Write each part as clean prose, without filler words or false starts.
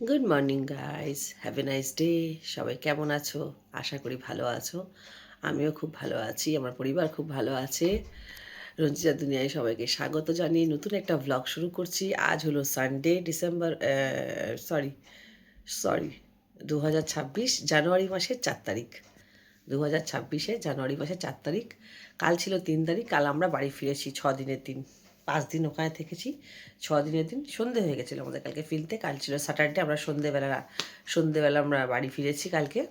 Good morning guys, have a nice day. সবাই কেমন আছো? আশা করি ভালো আছো। আমিও খুব ভালো আছি, আমার পরিবার খুব ভালো আছে। রঞ্জিতা দুনিয়ায় সবাইকে স্বাগত জানিয়ে নতুন একটা ব্লগ শুরু করছি। আজ হলো সানডে, ডিসেম্বর সরি সরি 2026 জানুয়ারি মাসের 4 তারিখ। 2026 জানুয়ারি মাসের 4 তারিখ। কাল ছিল 3 তারিখ। কাল আমরা বাড়ি ফিরেছি 6 দিনের দিন। 5 দিন ওখানে থেকেছি, 6 দিনের দিন। সন্ধে হয়ে গেছিলো আমাদের কালকে ফিরতে। কাল ছিল স্যাটারডে, আমরা সন্ধেবেলা আমরা বাড়ি ফিরেছি কালকে।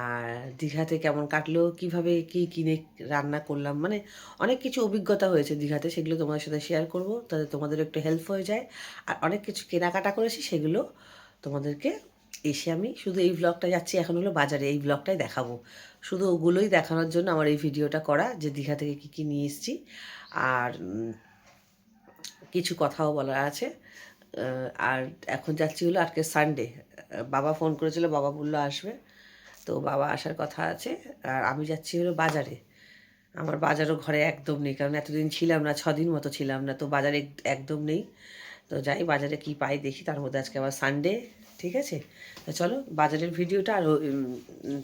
আর দীঘাতে কেমন কাটলো, কীভাবে কী কিনে রান্না করলাম, মানে অনেক কিছু অভিজ্ঞতা হয়েছে দীঘাতে, সেগুলো তোমাদের সাথে শেয়ার করব, তাতে তোমাদের একটু হেল্প হয়ে যায়। আর অনেক কিছু কেনাকাটা করেছি, সেগুলো তোমাদেরকে এসে আমি শুধু এই ব্লগটা যাচ্ছি এখন হলো বাজারে, এই ব্লগটাই দেখাবো। শুধু ওগুলোই দেখানোর জন্য আমার এই ভিডিওটা করা, যে দীঘা থেকে কী কী নিয়ে এসেছি। আর কিছু কথাও বলার আছে। আর এখন যাচ্ছি হলো, আজকে সানডে। বাবা ফোন করেছিল, বাবা বললো আসবে, তো বাবা আসার কথা আছে। আর আমি যাচ্ছি হলো বাজারে। আমার বাজারও ঘরে একদম নেই, কারণ এতদিন ছিলাম না, 6 দিন মতো ছিলাম না, তো বাজারে একদম নেই। তো যাই বাজারে কি পাই দেখি, তার মধ্যে আজকে আবার সানডে। ঠিক আছে, তো চলো বাজারের ভিডিওটা আর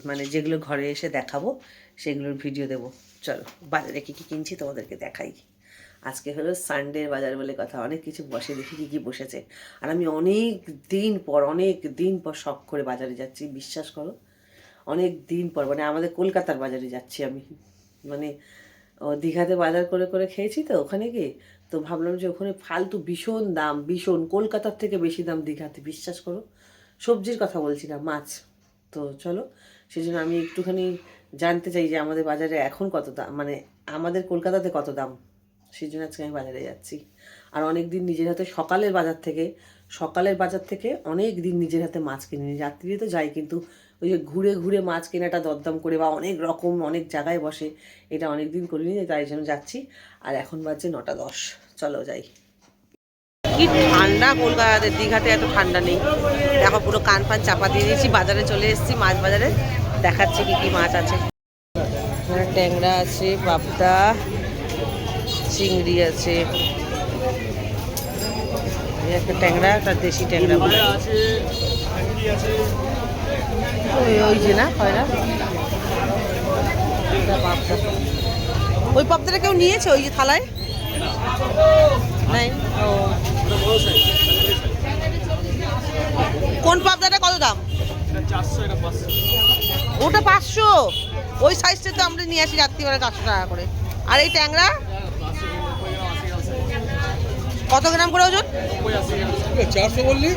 মানে যেগুলো ঘরে এসে দেখাবো সেগুলোর ভিডিও দেবো। চলো বাজারে কী কী কিনছি তোমাদেরকে দেখাই। আজকে হলো সানডের বাজার বলে কথা, অনেক কিছু বসে, দেখি কী কী বসেছে। আর আমি অনেক দিন পর শখ করে বাজারে যাচ্ছি, বিশ্বাস করো। অনেক দিন পর, মানে আমাদের কলকাতার বাজারে যাচ্ছি আমি। মানে দীঘাতে বাজার করে করে খেয়েছি তো ওখানে গিয়ে, তো ভাবলাম যে ওখানে ফালতু ভীষণ দাম, ভীষণ, কলকাতার থেকে বেশি দাম দীঘাতে, বিশ্বাস করো। সবজির কথা বলছি না, মাছ। তো চলো, সেই জন্য আমি একটুখানি জানতে চাই যে আমাদের বাজারে এখন কত দাম, মানে আমাদের কলকাতাতে কত দাম। সেই জন্য আজকে আমি বাজারে যাচ্ছি। আর অনেক দিন নিজের হাতে সকালের বাজার থেকে অনেক দিন নিজের হাতে মাছ কিনে নিই। রাত্রিরে তো যাই, কিন্তু ওই যে ঘুরে ঘুরে মাছ কেনাটা দরদাম করে, বা অনেক রকম অনেক জায়গায় বসে, এটা অনেক দিন করিনি, তাই জন্য যাচ্ছি। আর এখন বাজছে 9টা 10, চলো যাই। কি ঠান্ডা কলকাতাতে, দীঘাতে এত ঠান্ডা নেই। দেখো পুরো কান ফান চাপা দিয়ে দিয়েছি, বাজারে চলে এসেছি, মাছ বাজারে। দেখাচ্ছি কি কি মাছ আছে। ট্যাংরা আছে, পাবদা, চিংড়ি আছে। একটা ট্যাংরা, তার দেশি ট্যাংরা ওই যে না হয় না, ওই পাবদাটা কেউ নিয়েছে ওই যে থালায় নাই? ও কোন পাবদাটা কত দাম? ওটা 500। ওই সাইজটা তো আমরা নিয়ে আসি রাত্রিবেলা 400 টাকা করে। আর এই ট্যাংরা কত গ্রাম করে ওজন? 400 বললি?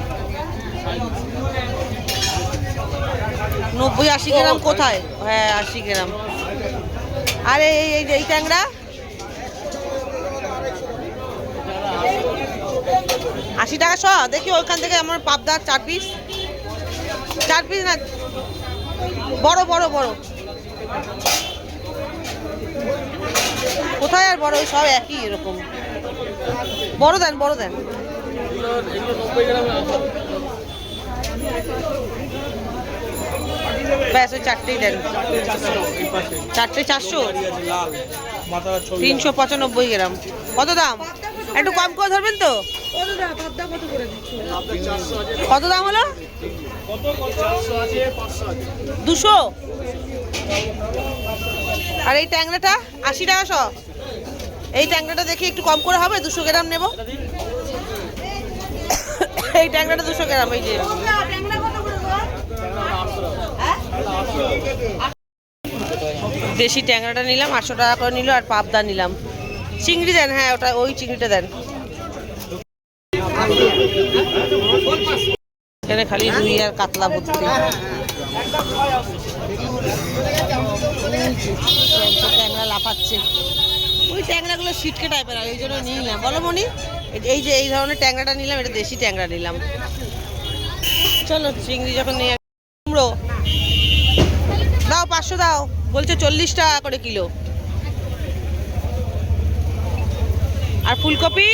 90-80 গ্রাম কোথায়? হ্যাঁ 80 গ্রাম। আর এই ট্যাংরা 80 টাকা শ। দেখি ওইখান থেকে আমার পাবদা 4 পিস না, বড় বড় বড় কোথায়? আর বড়, ওই সব একই এরকম। বড় দেন ব্যাস, ওই 4টেই দেন। 4টে 400, 395 গ্রাম। কত দাম? একটু কম করে ধরবেন তো। কত দাম হলো? 200। আর এই ট্যাংরাটা 80 টাকা শ। এই ট্যাংরাটা দেখি একটু কম করে হবে, 200 গ্রাম নেব। এই ট্যাংরাটা 200 গ্রাম। এই যে দেশি ট্যাংরাটা নিলাম, 800 টাকা করে নিল। আর পাবদা নিলাম। চিংড়ি দেন, হ্যাঁ ওটা, ওই চিংড়িটা দেন। এখানে খালি রুই আর কাতলা ভর্তি। ট্যাংরা লাফাচ্ছে, ওই ট্যাংরাগুলো সিটকে টাইপের, আর এই জন্য নিলাম। বলো মনি, এই যে এই ধরনের ট্যাংরাটা নিলাম, এটা দেশি ট্যাংরা নিলাম। চলো চিংড়ি যখন নিয়ে, কুমড়ো দাও 500 দাও, বলছে 40 টাকা করে কিলো। আর ফুলকপি,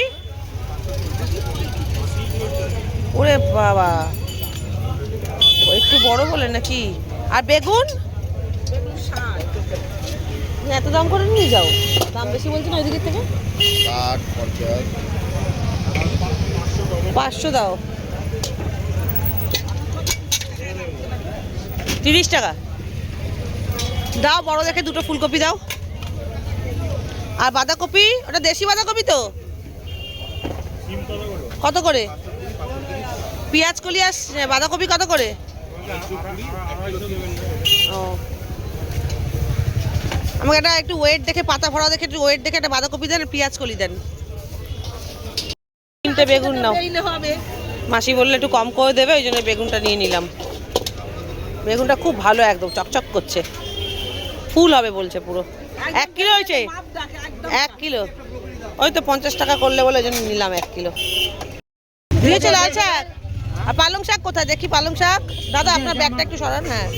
ওরে বাবা, একটু বড় বলে নাকি? আর বেগুন এত দাম করে নিয়ে যাও, দাম বেশি বলছে না ওইদিকের থেকে। 500 দাও। 30 টাকা দাও, বড় দেখে দুটো ফুলকপি দাও। আর বাঁধাকপি, ওটা দেশি বাঁধাকপি তো? কত করে? পেঁয়াজ কলি আর বাঁধাকপি কত করে? ও, আমাকে একটা একটু ওয়েট দেখে, পাতা ভরা দেখে একটু ওয়েট দেখে একটা বাঁধাকপি দেন, পেঁয়াজ কলি দেন। 3টে বেগুন নাও। মাসি বললে একটু কম করে দেবে, ওই জন্য বেগুনটা নিয়ে নিলাম। বেগুনটা খুব ভালো, একদম চকচক করছে, ফুল হবে বলছে পুরো। 1 কিলো হয়েছে? 1 কিলো, ওই তো 50 টাকা করলে বলে ওই জন্য নিলাম 1 কিলো। দিয়েছে লাল শাক। আর পালং শাক কোথায় দেখি? পালং শাক দাদা, আপনার ব্যাগটা একটু সরান। হ্যাঁ,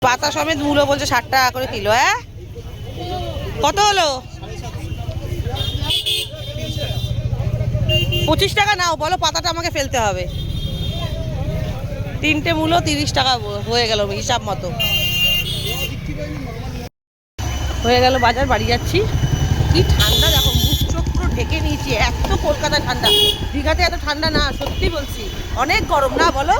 পাতা সমেত মূলো বলছে 60 টাকা করে কিলো। হ্যাঁ, কত হলো? 25 টাকা নাও, বলো পাতাটা আমাকে ফেলতে হবে। 3টে মূলো 30 টাকা হয়ে গেল হিসাব মতো। হয়ে গেল বাজার, বাড়ি যাচ্ছি। কি ঠান্ডা দেখো, মুখ চোখ পুরো ঢেকে নিয়েছি, এত কলকাতায় ঠান্ডা। দীঘাতে এত ঠান্ডা না, সত্যি বলছি। অনেক গরম না বলো?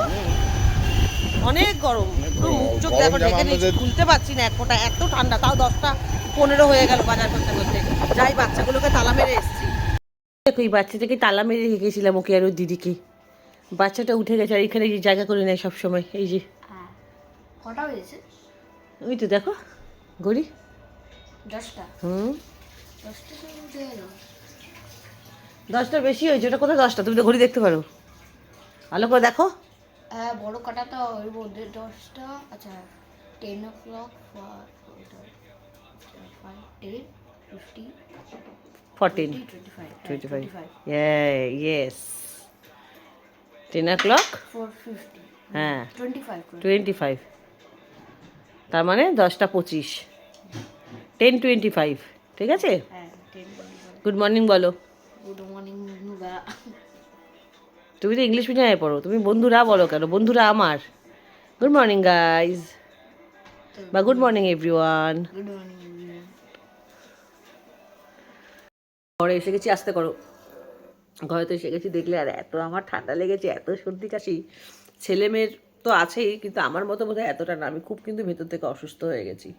অনেক গরম, পুরো মুখ চোখ দেখো ঢেকে নিয়েছি, খুলতে পারছি না এক ফোঁটা, এত ঠান্ডা। তাও 10টা 15 হয়ে গেল বাজার করতে করতে। যাই, বাচ্চাগুলোকে তালা মেরে এসছি। দেখো, এই বাচ্চাটাকে তালা মেরে রেখেছিলাম, ওকে আর ওর দিদিকে। বাচ্চাটা উঠে গেছে, আর এখানে যে জায়গা করে নেয় সবসময়। এই যে কটা হয়েছে? ওই তো দেখো ঘড়ি। 10টা। 10টা তো উঠে গেল। 10টা বেশি হয়েছে, ওটা কোথায় 10টা? তুমি তো ঘড়ি দেখতে পারো, ভালো করে দেখো। হ্যাঁ, বড় কাটাটা ওর মধ্যে 10টা। আচ্ছা, 10 o'clock, 10, 50, 14, 25, 25. Yeah, yes. 10 o'clock. 4:50, হ্যাঁ, 25, 25। তার মানে 10টা 25, 10:25। ঠিক আছে, হ্যাঁ 10:25। গুড মর্নিং বলো। Good morning Nuba. তুমি তো ইংলিশ মিডিয়ামে পড়ো, তুমি বন্ধুরা বলো কেন? বন্ধুরা আমার। গুড মর্নিং গাইজ, বা good morning everyone. Good morning. ঘরে এসে গেছি, আসতে করো। ঘরে তো এসে গেছি দেখলে, আর এত আমার ঠান্ডা লেগেছে, এত সর্দি কাশি। ছেলে মেয়ের তো আছেই, কিন্তু আমার মতো বোধহয় এতটা না। আমি খুব কিন্তু ভেতর থেকে অসুস্থ হয়ে গেছি,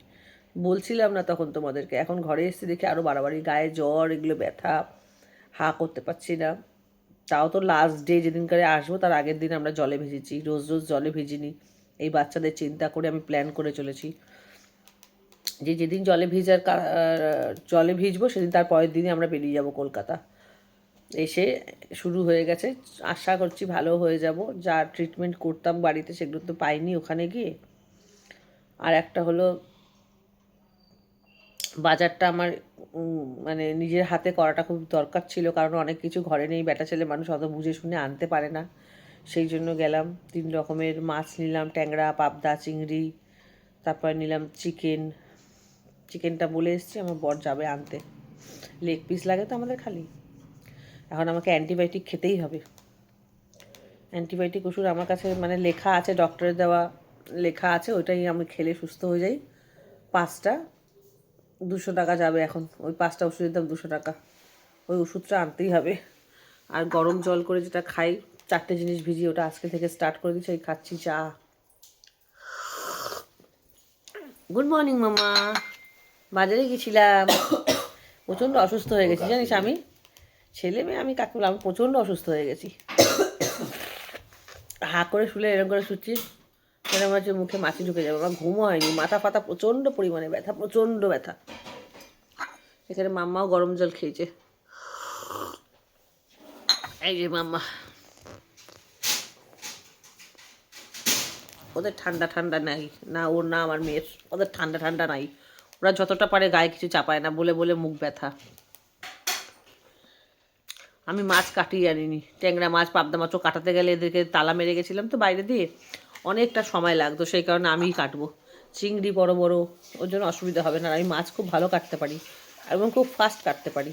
বলছিলাম না তখন তোমাদেরকে। এখন ঘরে এসেছি দেখি আরও বাড়াবাড়ি, গায়ে জ্বর, এগুলো ব্যথা, হা করতে পারছি না। তাও তো লাস্ট ডে যেদিনকারে আসবো তার আগের দিন আমরা জলে ভিজেছি, রোজ রোজ জলে ভিজিনি। এই বাচ্চাদের চিন্তা করে আমি প্ল্যান করে চলেছি যে যেদিন জলে ভিজবো সেদিন তার পরের দিনই আমরা বেরিয়ে যাব কলকাতা। এসে শুরু হয়ে গেছে, আশা করছি ভালো হয়ে যাব। যা ট্রিটমেন্ট করতাম বাড়িতে সেগুলো তো পাইনি ওখানে গিয়ে। আর একটা হলো, বাজারটা আমার মানে নিজের হাতে করাটা খুব দরকার ছিল, কারণ অনেক কিছু ঘরে নেই। বেটা ছেলে মানুষ অত বুঝে শুনে আনতে পারে না। সেই জন্য গেলাম, 3 রকমের মাছ নিলাম, ট্যাংরা, পাবদা, চিংড়ি। তারপর নিলাম চিকেনটা বলে এসেছি, আমার বর যাবে আনতে। লেগ পিস লাগে তো আমাদের খালি। এখন আমাকে অ্যান্টিবায়োটিক খেতেই হবে। অ্যান্টিবায়োটিক ওষুধ আমার কাছে মানে লেখা আছে, ডক্টরের দেওয়া লেখা আছে, ওইটাই আমি খেলে সুস্থ হয়ে যাই। 5টা 200 টাকা যাবে এখন, ওই 5টা ওষুধের দাম 200 টাকা। ওই ওষুধটা আনতেই হবে। আর গরম জল করে যেটা খাই, 4টে জিনিস ভিজিয়ে, ওটা আজকে থেকে স্টার্ট করে দিচ্ছি। এই খাচ্ছি চা। গুড মর্নিং মামা। বাজারে গেছিলাম, প্রচণ্ড অসুস্থ হয়ে গেছি জানিস। আমি ছেলে মেয়ে আমি কাকে বললাম, আমি প্রচণ্ড অসুস্থ হয়ে গেছি। হা করে শুলে এরকম করে শুচ্ছি, এরকম হচ্ছে মুখে মাছি ঢুকে যাবে। আমার ঘুমও হয়নি, মাথা ফাতা প্রচণ্ড পরিমাণে ব্যথা, প্রচণ্ড ব্যথা। এখানে মাম্মাও গরম জল খেয়েছে, এই যে মাম্মা। ওদের ঠান্ডা ঠান্ডা নাই না, ওর না আমার মেয়ের, ওদের ঠান্ডা ঠান্ডা নাই। ওরা যতটা পারে গায়ে কিছু চাপায় না, বলে বলে মুখ ব্যথা। আমি মাছ কাটিয়ে আনিনি, ট্যাংরা মাছ, পাবদা মাছও কাটাতে গেলে এদেরকে তালা মেরে গেছিলাম তো বাইরে দিয়ে, অনেকটা সময় লাগতো। সেই কারণে আমিই কাটবো। চিংড়ি বড় বড়, ওর জন্য অসুবিধা হবে না। আমি মাছ খুব ভালো কাটতে পারি এবং খুব ফাস্ট কাটতে পারি।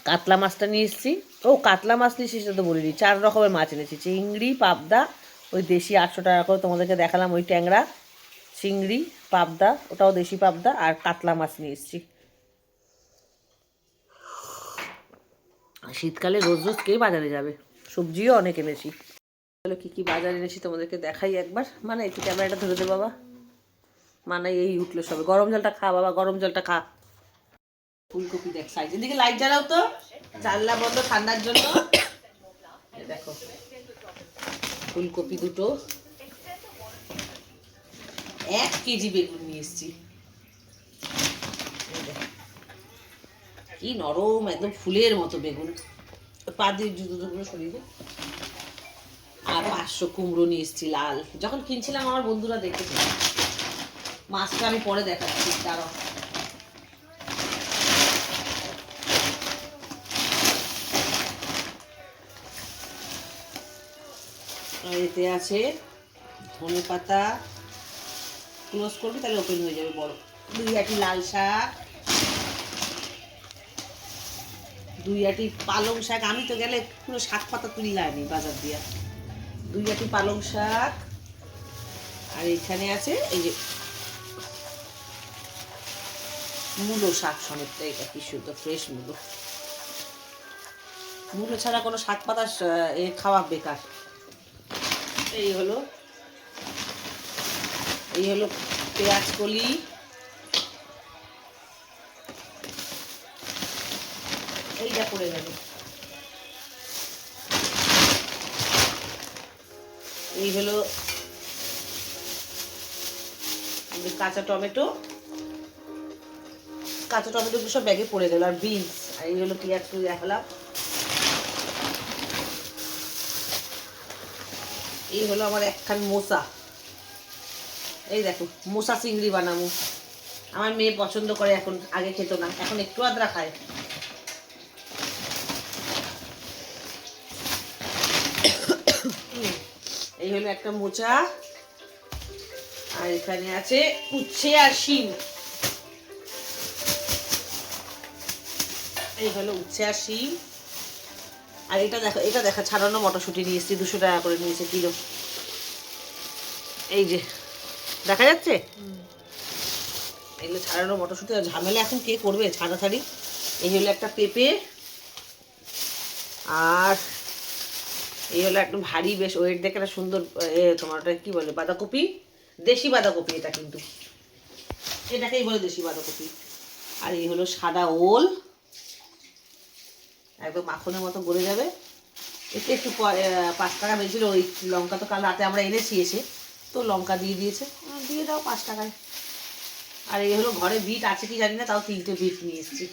কাতলা মাছটা নিয়ে এসেছি। ও, কাতলা মাছ নিয়েছি সেটা তো বলিনি, 4 রকমের মাছ এনেছি। চিংড়ি, পাবদা, ওই দেশি 800 টাকা করে তোমাদেরকে দেখালাম, ওই ট্যাংরা, চিংড়ি, পাবদা, ওটাও দেশি পাবদা, আর কাতলা মাছ নিয়ে এসেছি। শীতকালে রোজ রোজ কে বাজারে যাবে, সবজিও অনেক এনেছি। চলো কী কী বাজার এনেছি তোমাদেরকে দেখাই একবার। মানে একটু ক্যামেরাটা ধরে দে বাবা, মানে এই উঠলো সবে। গরম জলটা খা বাবা, গরম জলটা খা। ফুলকপি দেখ সাইজ, এদিকে লাইট জ্বালাও তো, জানলা বন্ধ ঠান্ডার জন্য। দেখো ফুলকপি দুটো, 1 কেজি বেগুন নিয়ে এসছি। কি নরম, একদম ফুলের মতো বেগুন। পা দিয়ে জুতোগুলো সরিয়ে দে। আর 500 কুমড়ো নিয়ে এসছি লাল। যখন কিনছিলাম আমার বন্ধুরা দেখেছিল। মাছটা আমি পরে দেখাচ্ছি, দাঁড়াও। আর এতে আছে ধনে পাতা, ক্লোজ করবি তাহলে ওপেন হয়ে যাবে বড়। 2 আটি লাল শাক, 2 আটি পালং শাক। আমি তো গেলে পুরো শাক পাতা তুলে আনি বাজার দিয়া। 2 আটি পালং শাক। আর এখানে আছে এই যে মূলো শাক সমেতটা, এটা কি শুদ্ধ ফ্রেশ মূলো। মূলো ছাড়া কোনো শাক পাতা খাওয়া বেকার। এই হলো পেঁয়াজ কলি, এইটা পড়ে গেল। এই হলো কাঁচা টমেটো, গুলো সব ব্যাগে পড়ে গেল। আর বিনস। আর এই হলো পেঁয়াজ কলি দেখালাম। এই হলো আমার একখান মোসা। এই দেখো মোসা চিংড়ি বানাবো। আমার মেয়ে পছন্দ করে এখন, আগে খেত না, এখন একটু আদ্রা খায়। এই হলো একটা মোচা। আর এখানে আছে উচ্ছে আর শিম। এই হলো উচ্ছে আর শিম। আর এটা দেখো ছাড়ানো মটরশুঁটি নিয়ে এসেছি, 200 টাকা করে নিয়েছে কিলো। এই যে দেখা যাচ্ছে, এগুলো ছাড়ানো মটরশুঁটি। আর ঝামেলা এখন কে করবে ছাড়াছাড়ি। এই হলো একটা পেঁপে। আর এই হলো একটা ভারী বেশ ওয়েট দেখে একটা সুন্দর তোমার ওটা কি বলে, বাঁধাকপি, দেশি বাঁধাকপি এটা, কিন্তু এটাকেই বলে দেশি বাঁধাকপি। আর এই হলো সাদা ওল, একদম মাখনের মতো গলে যাবে। এতে একটু 5 টাকা বেশিছিল। ওই লঙ্কা তো কাল রাতে আমরা এনেছি, এসে তো লঙ্কা দিয়ে দিয়েছে, দিয়ে দাও 5 টাকায়। আর এই হলো ঘরে বিট আছে কি জানি না, তাও 3টে বিট নিয়ে এসেছি।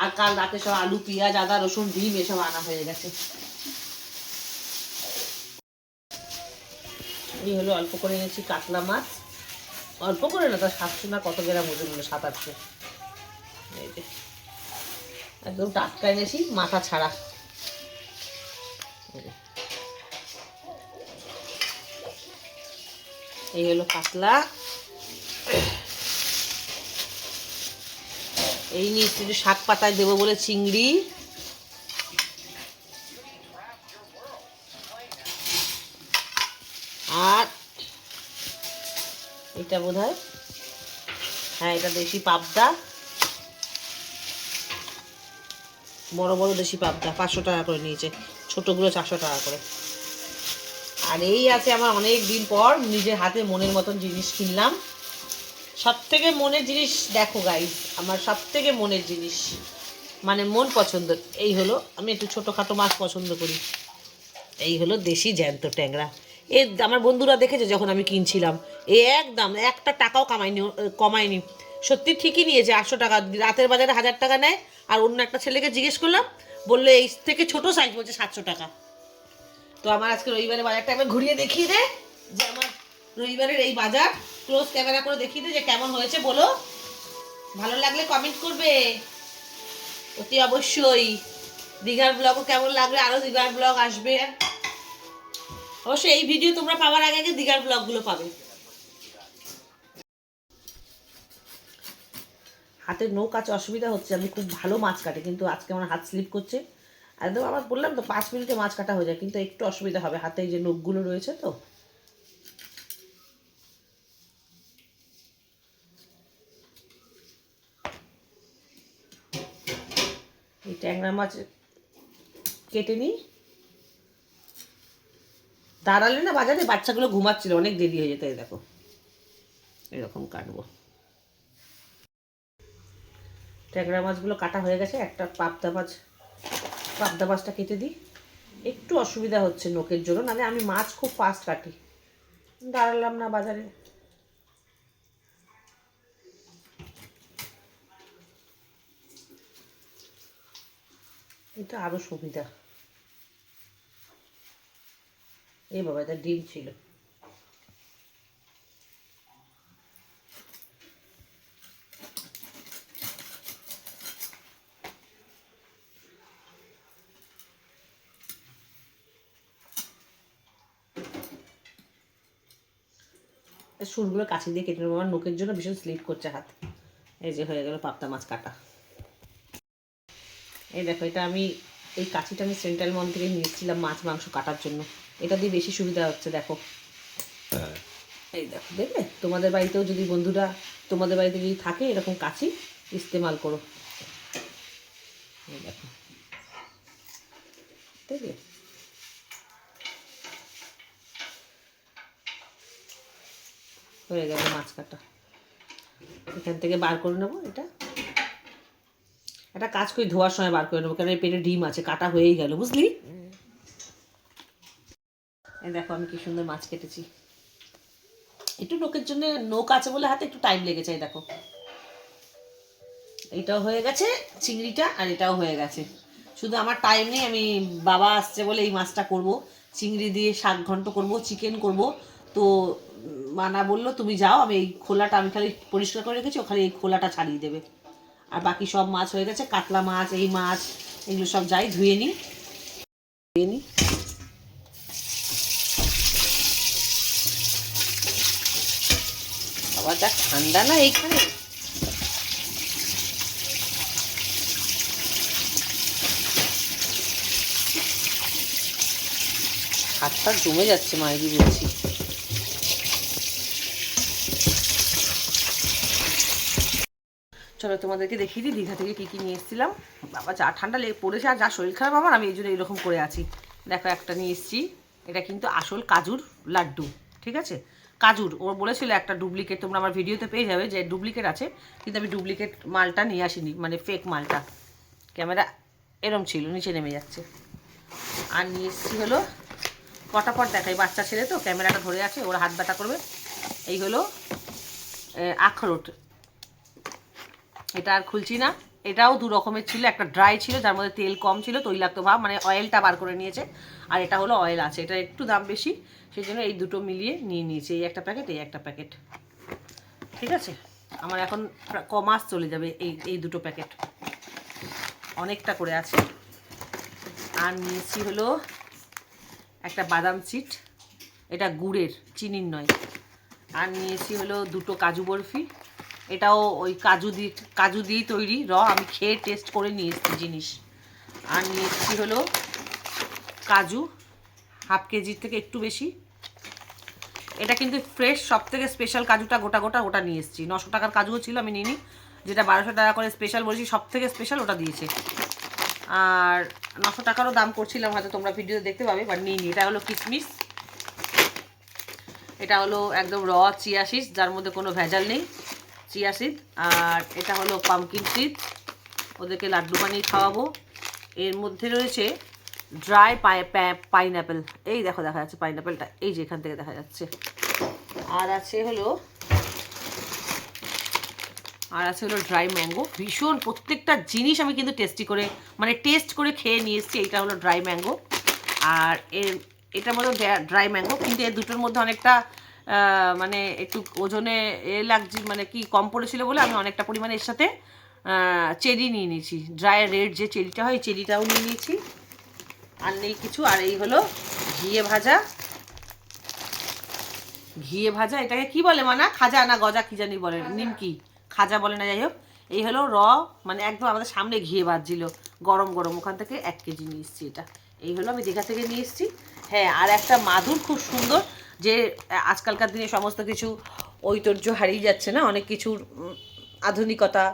আর কাল রাতে সব আলু, পেঁয়াজ, আদা, রসুন, ডিম এসব আনা হয়ে গেছে। এই হলো অল্প করে এনেছি কাতলা মাছ, অল্প করে না, তার 700 না কত গ্রাম ওজন হলো, 700-800। এই যে একদম টাটকা এনেছি, মাথা ছাড়া। এই হলো কাতলা। এই নিয়ে একটু শাক পাতায় দেবো বলে চিংড়ি। আর এটা বোধহয়, হ্যাঁ এটা দেশি পাবদা, বড় বড় দেশি পাবদা, 500 টাকা করে নিয়েছে। ছোটগুলো 400 টাকা করে। আর এই আছে আমার অনেক দিন পর নিজের হাতে মনের মতন জিনিস কিনলাম। সব থেকে মনের জিনিস দেখো গাইস, আমার সব থেকে মনের জিনিস, মানে মন পছন্দ। এই হলো, আমি একটু ছোটোখাটো মাছ পছন্দ করি। এই হলো দেশি জ্যান্ত ট্যাংরা। এ আমার বন্ধুরা দেখেছে যখন আমি কিনছিলাম, একদম একটা টাকাও কমায়নি। সত্যি ঠিকই নিয়েছে 800 টাকা, রাতের বাজারে 1000 টাকা নেয়। আর অন্য একটা ছেলেকে জিজ্ঞেস করলাম, বললো এই থেকে ছোট সাইজ বলছে 700 টাকা। তো আমার আজকে রবিবারের বাজারটা একবার ঘুরিয়ে দেখিয়ে দে, যে আমার রবিবারের এই বাজার ক্লোজ ক্যামেরা করে দেখিয়ে দে যে কেমন হয়েছে বলো। ভালো লাগলে কমেন্ট করবে অতি অবশ্যই। দীঘার ব্লগও কেমন লাগবে, আরও দীঘার ব্লগ আসবে অবশ্যই। এই ভিডিও তোমরা পাওয়ার আগে আগে দীঘার ব্লগগুলো পাবে। হাতের নখ কাছে অসুবিধা হচ্ছে, আমি খুব ভালো মাছ কাটে, কিন্তু আজকে আমার হাত স্লিপ করছে একদম। আমার বললাম তো 5 মিনিটে মাছ কাটা হয়ে যায়, কিন্তু একটু অসুবিধা হবে হাতে, এই যে নখগুলো রয়েছে তো। এই ট্যাংরা মাছ কেটে নিই। দাঁড়ালে না বাজারে, বাচ্চাগুলো ঘুমাচ্ছিল, অনেক দেরি হয়ে যেত। এই দেখো এরকম কাটবো। ট্যাংরা মাছগুলো কাটা হয়ে গেছে। একটা পাবদা মাছটা কেটে দিই। একটু অসুবিধা হচ্ছে নোকের জন্য, নাহলে আমি মাছ খুব ফাস্ট কাটি। দাঁড়ালাম না বাজারে। এটা আরো সুবিধা। এই বাবা, এটা ডিম ছিল। সুরগুলো কাছে দিয়ে কেটে নেবো, আমার নোকের জন্য ভীষণ স্লিপ করছে হাত। এই যে হয়ে গেল পাবদা মাছ কাটা। এই দেখো, এটা আমি এই কাঁচিটা আমি সেন্ট্রাল মল থেকে নিয়েছিলাম মাছ মাংস কাটার জন্য। এটা দিয়ে বেশি সুবিধা হচ্ছে। দেখো এই দেখো, দেখবে তোমাদের বাড়িতেও যদি বন্ধুরা তোমাদের বাড়িতে যদি থাকে এরকম কাঁচি, ইস্তেমাল করো। এই দেখো, দেখবে হয়ে গেল মাছ কাটা। এখান থেকে বার করে নেবো। এটা কাজ করে ধোয়ার সময় বার করে নেবো, কারণ এই পেটে ডিম আছে, কাটা হয়েই গেল, বুঝলি? এই দেখো আমি কি সুন্দর মাছ কেটেছি। একটু নোকের জন্য, নোক আছে বলে হাতে একটু টাইম লেগেছে। এই দেখো এটাও হয়ে গেছে চিংড়িটা, আর এটাও হয়ে গেছে। শুধু আমার টাইম নেই, আমি বাবা আসছে বলে এই মাছটা করব। চিংড়ি দিয়ে শাক ঘন্ট করব, চিকেন করব। তো মানা বললো তুমি যাও, আমি এই খোলাটা আমি খালি পরিষ্কার করে রেখেছি, ওখানে এই খোলাটা ছাড়িয়ে দেবে। আর বাকি সব মাছ হয়ে গেছে, কাতলা মাছ, এই মাছ, এগুলো সব যাই ধুয়ে নিই। বাবা যা ঠান্ডা না এইখানে। হাতটা জমে যাচ্ছে মায়েরই বলছি। চলো তোমাদেরকে দেখিয়ে দিই দীঘা থেকে কী কী নিয়ে এসেছিলাম। বাবা যা ঠান্ডা লেগে পড়েছে, আর যা শরীর খারাপ আমার, আমি এই জন্য এরকম করে আছি। দেখো একটা নিয়ে এসেছি, এটা কিন্তু আসল কাজুর লাড্ডু, ঠিক আছে? কাজুর, ও বলেছিল একটা ডুপ্লিকেট, তোমরা আমার ভিডিওতে পেয়ে যাবে যে ডুপ্লিকেট আছে, কিন্তু আমি ডুপ্লিকেট মালটা নিয়ে আসিনি, মানে ফেক মালটা। ক্যামেরা এরম ছিল, নিচে নেমে যাচ্ছে। আর নিয়ে এসেছি হলো, পটাপট দেখাই, বাচ্চা ছেলে তো ক্যামেরাটা ধরে আছে, ওরা হাত ব্যথা করবে। এই হলো আখরোট, এটা আর খুলছি না। এটাও দু রকমের ছিল, একটা ড্রাই ছিল যার মধ্যে তেল কম ছিল, তৈলাক্ত ভাব, মানে অয়েলটা বার করে নিয়েছে। আর এটা হলো অয়েল আছে, এটা একটু দাম বেশি, সেই জন্য এই দুটো মিলিয়ে নিয়ে নিয়েছি। এই একটা প্যাকেট, এই একটা প্যাকেট, ঠিক আছে? আমার এখন কমাস চলে যাবে এই দুটো প্যাকেট, অনেকটা করে আছে। আর নিয়েছি হলো একটা বাদাম চিট, এটা গুড়ের, চিনির নয়। আর নিয়েছি হলো দুটো কাজু বরফি, এটাও ওই কাজু দিয়েই তৈরি, আমি খেয়ে টেস্ট করে নিয়ে এসেছি জিনিস। আর নিয়ে এসেছি হলো কাজু, হাফ কেজির থেকে একটু বেশি। এটা কিন্তু ফ্রেশ, সব থেকে স্পেশাল কাজুটা গোটা গোটা, ওটা নিয়ে এসেছি। 900 টাকার কাজুও ছিল, আমি নিইনি। যেটা 1200 টাকা করে স্পেশাল বলেছি, সব থেকে স্পেশাল ওটা দিয়েছে। আর 900 টাকারও দাম করছিলাম, হয়তো তোমরা ভিডিওতে দেখতে পাবে, বাট নিইনি। এটা হলো কিশমিশ, এটা হলো একদম চিয়া সিড, যার মধ্যে কোনো ভেজাল নেই, চিয়া সিড। আর এটা হলো পামকিন সিড, ওদেরকে লাড্ডু বানিয়ে খাওয়াবো। এর মধ্যে রয়েছে ড্রাই পাইনঅ্যাপেল, এই দেখো দেখা যাচ্ছে পাইনঅ্যাপেলটা, এই যে এখান থেকে দেখা যাচ্ছে। আর আছে হলো ড্রাই ম্যাঙ্গো। ভীষণ প্রত্যেকটা জিনিস আমি কিন্তু টেস্ট করে খেয়ে নিয়ে এসেছি। এইটা হলো ড্রাই ম্যাঙ্গো, আর এটার মধ্যে ড্রাই ম্যাঙ্গো, কিন্তু এর দুটোর মধ্যে অনেকটা মানে একটু ওজনে লাগছে, মানে কি কম পড়েছিল বলে আমি অনেকটা পরিমাণে এর সাথে চেরি নিয়ে নিয়েছি। ড্রাই রেড যে চেরিটা হয়, চেরিটাও নিয়ে নিয়েছি। আর নেই কিছু। আর এই হলো ঘিয়ে ভাজা, এটাকে কি বলে মানা, খাজা না গজা কি জানি বলে, নিমকি, খাজা বলে না, যাই হোক। এই হলো মানে একদম আমাদের সামনে ঘিয়ে ভাজছিল গরম গরম, ওখান থেকে 1 কেজি নিয়ে এসেছি। এটা এই হলো আমি দীঘা থেকে নিয়ে এসেছি। হ্যাঁ, আর একটা মাদুর খুব সুন্দর, যে আজকালকার দিনে সমস্ত কিছু ঐতিহ্য হারিয়ে যাচ্ছে না, অনেক কিছুর আধুনিকতা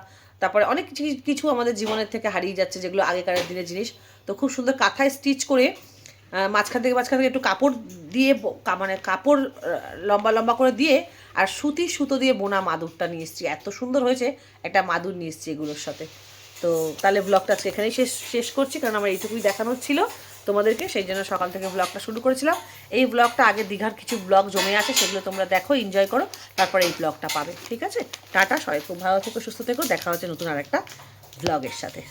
তারপরে অনেক কিছু আমাদের জীবনের থেকে হারিয়ে যাচ্ছে, যেগুলো আগেকার দিনের জিনিস। তো খুব সুন্দর কাঁথায় স্টিচ করে মাঝখান থেকে একটু কাপড় দিয়ে মানে কাপড় লম্বা লম্বা করে দিয়ে আর সুতো দিয়ে বোনা মাদুরটা নিয়ে এসেছি। এত সুন্দর হয়েছে, একটা মাদুর নিয়ে এসেছি এগুলোর সাথে। তো তাহলে ব্লগটা আজকে এখানেই শেষ করছি, কারণ আমার এইটুকুই দেখানোর ছিল তোমাদেরকে, সেই জন্য সকাল থেকে ব্লগটা শুরু করেছিলাম। এই ব্লগটা আগে দীঘার কিছু ব্লগ জমে আছে, সেগুলো তোমরা দেখো, এনজয় করো, তারপরে এই ব্লগটা পাবে। ঠিক আছে, টাটা, সবাই খুব ভালো থেকো, সুস্থ থেকো, দেখা হচ্ছে নতুন আরেকটা ব্লগের সাথে।